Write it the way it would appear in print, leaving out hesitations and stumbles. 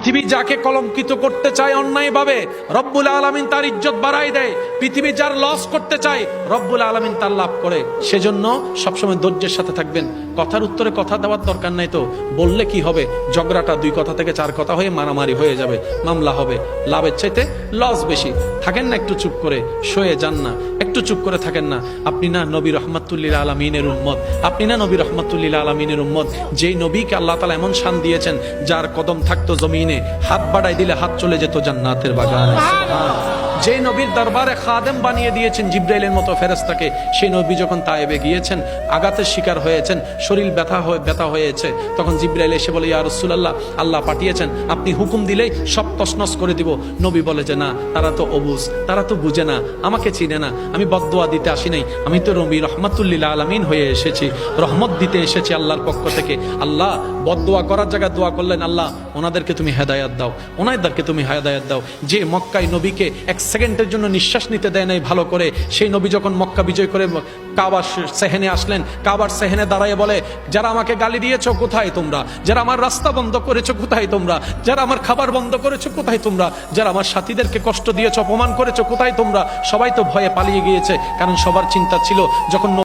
পৃথিবী যাকে কলঙ্কিত করতে চায় অন্যায় ভাবে, রব্বুল আলামিন তার ইজ্জত বাড়াই দেয়। পৃথিবী যার লস করতে চায়, রব্বুল আলামিন তার লাভ করে। সেজন্য সবসময় ধৈর্যের সাথে থাকবেন। কথার উত্তরে কথা দেওয়ার দরকার নাই, তো বললে কি হবে? ঝগড়াটা 2 কথা থেকে 4 কথা হয়ে মারামারি হয়ে যাবে, মামলা হবে। লাভের চাইতে লস বেশি। থাকেন না একটু চুপ করে, সয়ে যান না, একটু চুপ করে থাকেন না। আপনি না নবী রহমাতুল্লিল আলামিনের উম্মত, আপনি না নবী রহমাতুল্লিল আলামিনের উম্মত, যেই নবীকে আল্লাহ তাআলা এমন শান দিয়েছেন, যার কদম থাকতো জমিনে, হাত বাড়াই দিলে হাত চলে যেত জান্নাতের বাগানে। যে নবীর দরবারে খাদেম বানিয়ে দিয়েছেন জিবরাইলের মতো ফেরেশতাকে, সেই নবী যখন তায়েবে গিয়েছেন, আঘাতের শিকার হয়েছেন, শরীর ব্যথা হয়েছে, তখন জিবরাইল এসে বলে, ইয়া রাসূলুল্লাহ, আল্লাহ পাঠিয়েছেন, আপনি হুকুম দিলেই সব তছনছ করে দিব। নবী বলে যে না, তারা তো অবুঝ, তারা তো বুঝে না, আমাকে চিনে না, আমি বদদোয়া দিতে আসি নাই, আমি তো নবী রহমাতুল্লিল আলামিন হয়ে এসেছি, রহমত দিতে এসেছি আল্লাহর পক্ষ থেকে। আল্লাহ বদদোয়া করার জায়গায় দোয়া করলেন, আল্লাহ ওনাদেরকে তুমি হেদায়েত দাও, ওনাদেরকে তুমি হেদায়েত দাও। যে মক্কায় নবীকে 1 সেকেন্ডের জন্য নিঃশ্বাস নিতে দেয় নাই ভালো করে, সেই নবী যখন মক্কা বিজয় করে কাবার সেহেনে আসলেন, কাবার সেহেনে দাঁড়ায় বলে, যারা আমাকে গালি দিয়েছো কোথায় তোমরা? যারা আমার রাস্তা বন্ধ করেছো কোথায় তোমরা? যারা আমার খাবার বন্ধ করেছো কোথায় তোমরা? যারা আমার সাথীদেরকে কষ্ট দিয়েছো, অপমান করেছো কোথায় তোমরা? সবাই তো ভয়ে পালিয়ে গিয়েছে, কারণ সবার চিন্তা ছিল যখন